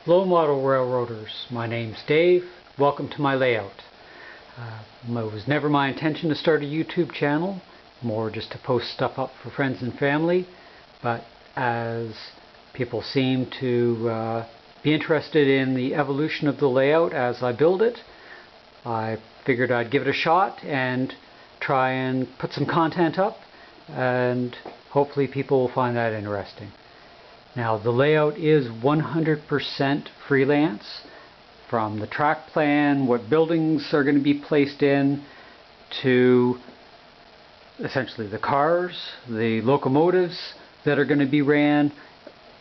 Hello model railroaders, my name's Dave. Welcome to my layout. It was never my intention to start a YouTube channel, more just to post stuff up for friends and family, but as people seem to be interested in the evolution of the layout as I build it, I figured I'd give it a shot and try and put some content up, and hopefully people will find that interesting. Now the layout is 100% freelance, from the track plan, what buildings are going to be placed in, to essentially the cars, the locomotives that are going to be ran,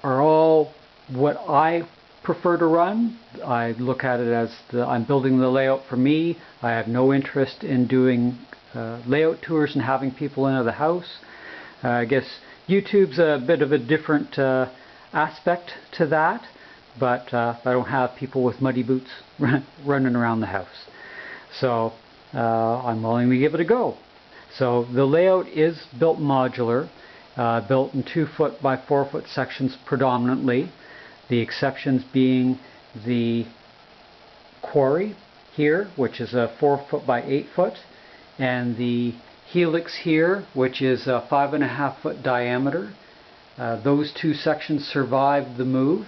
are all what I prefer to run. I look at it as I'm building the layout for me. I have no interest in doing layout tours and having people into the house. I guess YouTube's a bit of a different aspect to that, but I don't have people with muddy boots running around the house. So I'm willing to give it a go. So the layout is built modular, built in 2-foot by 4-foot sections predominantly, the exceptions being the quarry here, which is a 4-foot by 8-foot, and the helix here, which is a 5.5-foot diameter. Those two sections survived the move,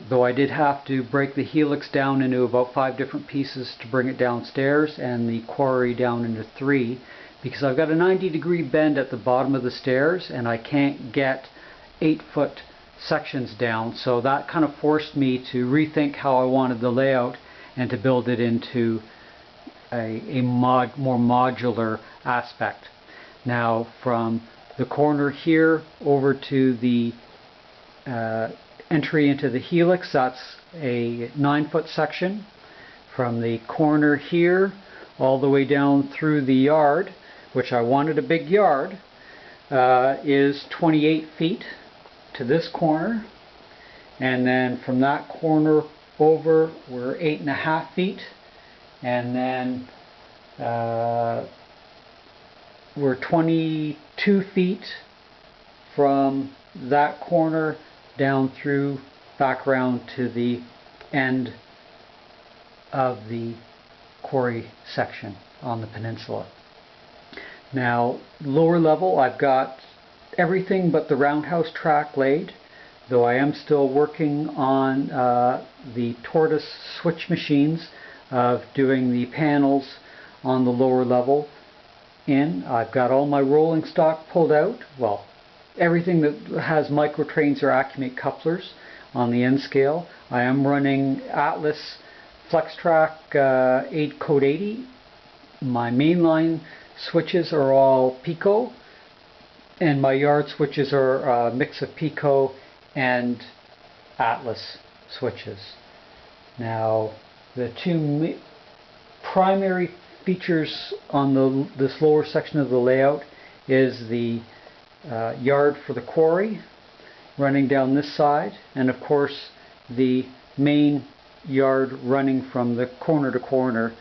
though I did have to break the helix down into about 5 different pieces to bring it downstairs, and the quarry down into 3, because I've got a 90-degree bend at the bottom of the stairs and I can't get 8-foot sections down, so that kind of forced me to rethink how I wanted the layout and to build it into a more modular aspect. Now from the corner here over to the entry into the helix, that's a 9-foot section. From the corner here all the way down through the yard, which I wanted a big yard, is 28 feet to this corner, and then from that corner over we're 8.5 feet, and then we're 22 feet from that corner down through back around to the end of the quarry section on the peninsula. Now lower level I've got everything but the roundhouse track laid, though I am still working on the tortoise switch machines of doing the panels on the lower level. I've got all my rolling stock pulled out, well, everything that has micro trains or Accumate couplers on the end scale. I am running Atlas FlexTrack 8 Code 80. My mainline switches are all Pico, and my yard switches are a mix of Pico and Atlas switches. Now the two primary features on this lower section of the layout is the yard for the quarry running down this side, and of course the main yard running from the corner to corner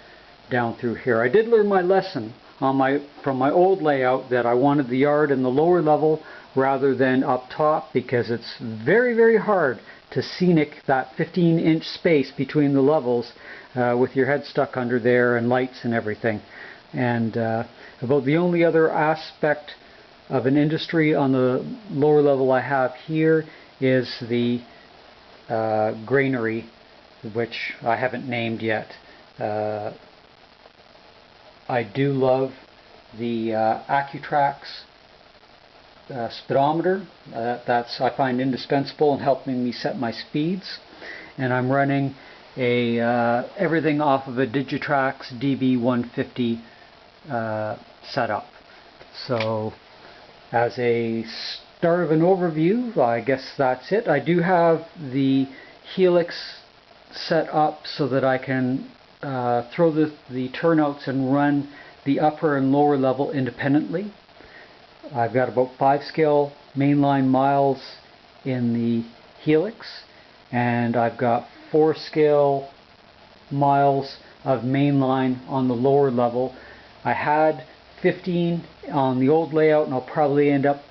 down through here. I did learn my lesson from my old layout that I wanted the yard in the lower level rather than up top, because it's very hard to scenic that 15-inch space between the levels with your head stuck under there and lights and everything. And about the only other aspect of an industry on the lower level I have here is the granary, which I haven't named yet. I do love the Accutrax speedometer. That's, I find, indispensable in helping me set my speeds, and I'm running everything off of a Digitrax DB150 setup. So as a start of an overview, I guess that's it. I do have the helix set up so that I can throw the turnouts and run the upper and lower level independently. I've got about 5 scale mainline miles in the helix, and I've got 4 scale miles of mainline on the lower level. I had 15 on the old layout, and I'll probably end up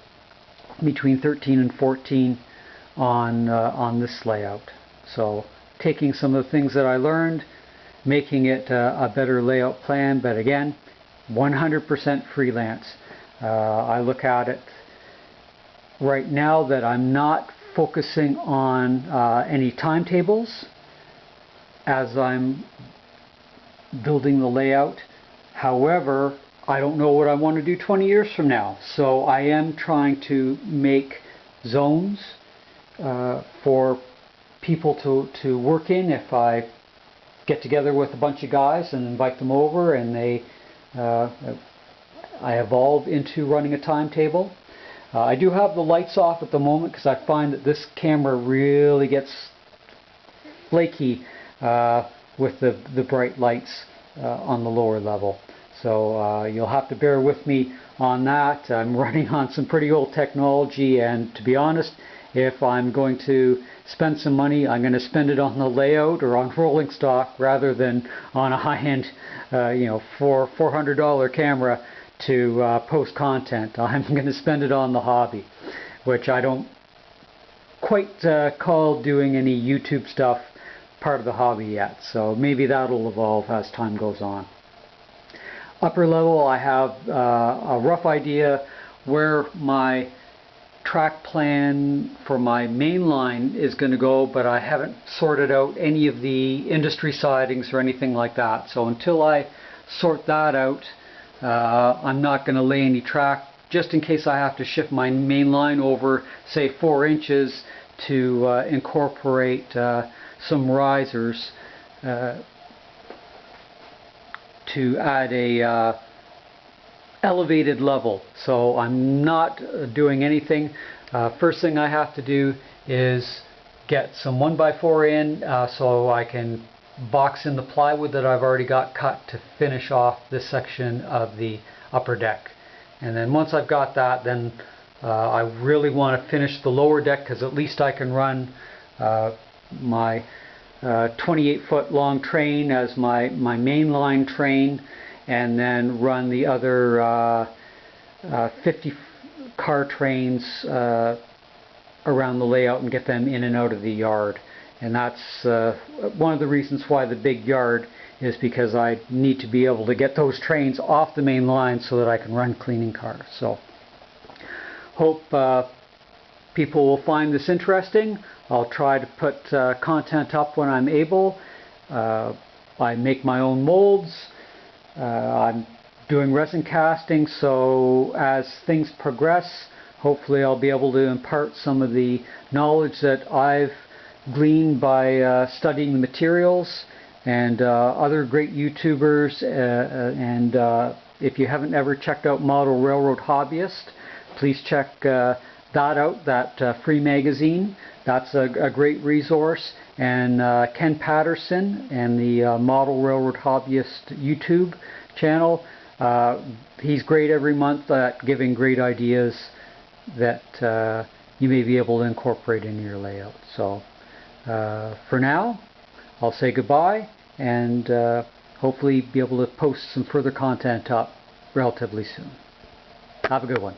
between 13 and 14 on this layout. So taking some of the things that I learned, making it a better layout plan, but again, 100% freelance. I look at it right now that I'm not focusing on any timetables as I'm building the layout. However, I don't know what I want to do 20 years from now, so I am trying to make zones for people to work in. If I get together with a bunch of guys and invite them over and I evolve into running a timetable. I do have the lights off at the moment because I find that this camera really gets flaky with the bright lights on the lower level. So you'll have to bear with me on that. I'm running on some pretty old technology, and to be honest, if I'm going to spend some money, I'm going to spend it on the layout or on rolling stock rather than on a high-end $400 camera to post content. I'm going to spend it on the hobby, which I don't quite call doing any YouTube stuff part of the hobby yet. So maybe that'll evolve as time goes on. Upper level, I have a rough idea where my track plan for my main line is going to go, but I haven't sorted out any of the industry sidings or anything like that. So until I sort that out, I'm not going to lay any track, just in case I have to shift my main line over, say, 4 inches to incorporate some risers to add a elevated level. So I'm not doing anything. First thing I have to do is get some 1x4 in so I can box in the plywood that I've already got cut to finish off this section of the upper deck. And then once I've got that, then I really want to finish the lower deck, because at least I can run my 28-foot long train as my main line train, and then run the other 50 car trains around the layout and get them in and out of the yard. And that's one of the reasons why the big yard is, because I need to be able to get those trains off the main line so that I can run cleaning cars. So hope people will find this interesting. I'll try to put content up when I'm able. I make my own molds. I'm doing resin casting, so as things progress, hopefully I'll be able to impart some of the knowledge that I've gleaned by studying the materials and other great YouTubers. And if you haven't ever checked out Model Railroad Hobbyist, please check that out, that free magazine. That's a great resource. And Ken Patterson and the Model Railroad Hobbyist YouTube channel, he's great every month at giving great ideas that you may be able to incorporate in your layout. So for now, I'll say goodbye, and hopefully be able to post some further content up relatively soon. Have a good one.